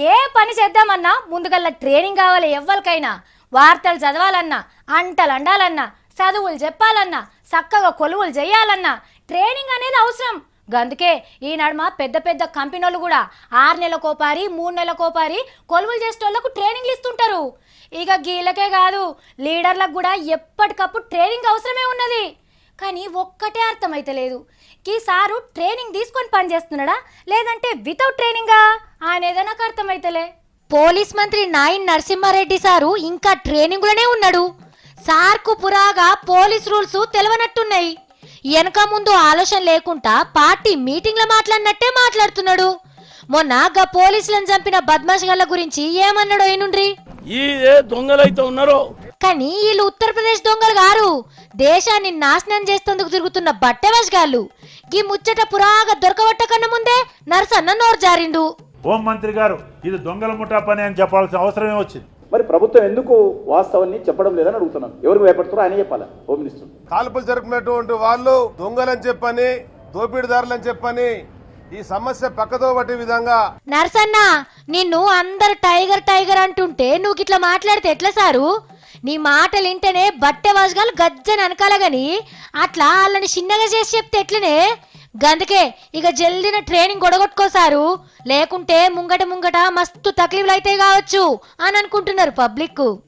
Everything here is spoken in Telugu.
ఏ పని చేద్దామన్నా ముందుగల్లా ట్రైనింగ్ కావాలి ఎవ్వరికైనా. వార్తలు చదవాలన్నా, అంటలు అండాలన్నా, చదువులు చెప్పాలన్నా, చక్కగా కొలువులు చేయాలన్నా ట్రైనింగ్ అనేది అవసరం. అందుకే ఈ నడుమ పెద్ద పెద్ద కంపెనీలు కూడా 6 నెలలకోపారి 3 నెలలకోపారి కొలువులు చేసేటోళ్లకు ట్రైనింగ్లు ఇస్తుంటారు. ఇక గీలకే కాదు, లీడర్లకు కూడా ఎప్పటికప్పుడు ట్రైనింగ్ అవసరమే ఉన్నది. కానీ ఒక్కటే అర్థమైతే లేదు, ఈ సారు ట్రైనింగ్ తీసుకొని పని చేస్తున్నాడా లేదంటే వితౌట్ ట్రైనింగా అనేదే నాకు అర్థమైతలే. పోలీస్ మంత్రి నాయిన్ నరసింహారెడ్డి సారు ఇంకా ట్రైనింగ్లోనే ఉన్నాడు. సార్కు పురాగా పోలీస్ రూల్స్ తెలవనట్టున్నాయి. వెనక ముందు ఆలోచన లేకుండా పార్టీ మీటింగ్లో మాట్లాడినట్టే మాట్లాడుతున్నాడు. మొన్న గా పోలీసులను చంపిన బద్మాష్ గళ్ళ గురించి ఏమన్నాడో అయినుండ్రి. ఈ దొంగలైతే ఉన్నారో కానీ వీళ్ళు ఉత్తరప్రదేశ్ దొంగలు గారు, దేశాన్ని నాశనం చేస్తేందుకు తిరుగుతున్న బట్టెవాష్ గాళ్ళు. ఈ ముచ్చట పురాగా దొరకబట్ట కన్నా ముందే నరసన్న నోరు జారిండు. హోం మంత్రి గారు ఇది దొంగల ముఠా పని అని చెప్పాల్సిన అవసరమే వచ్చింది. మరి ప్రభుత్వం ఎందుకు వాస్తవాన్ని చెప్పడం లేదని అడుగుతున్నాను. ఎవరికి భయపడుతారో ఆయన చెప్పాలా హోమ్ మినిస్టర్. కాల్పులు జరుపుకున్నటువంటి వాళ్ళు దొంగలని చెప్పని, దోపిడీదారులని చెప్పని ఈ సమస్య పక్కదో పట్టే విధంగా. నరసన్న, నిన్ను అందరు టైగర్ టైగర్ అంటుంటే నువ్వు ఇట్లా మాట్లాడితే ఎట్లా సారు? నీ మాటలు వింటేనే బట్టె వాజగాలు గజ్జని అనకాల గాని అట్లా వాళ్ళని చిన్నగా చేసి చెప్తే ఎట్లనే? గందుకే ఇక జల్దిన ట్రైనింగ్ గొడగొట్టుకోసారు, లేకుంటే ముంగట ముంగట మస్తు తక్లీఫ్లు అయితే కావచ్చు అని అనుకుంటున్నారు పబ్లిక్.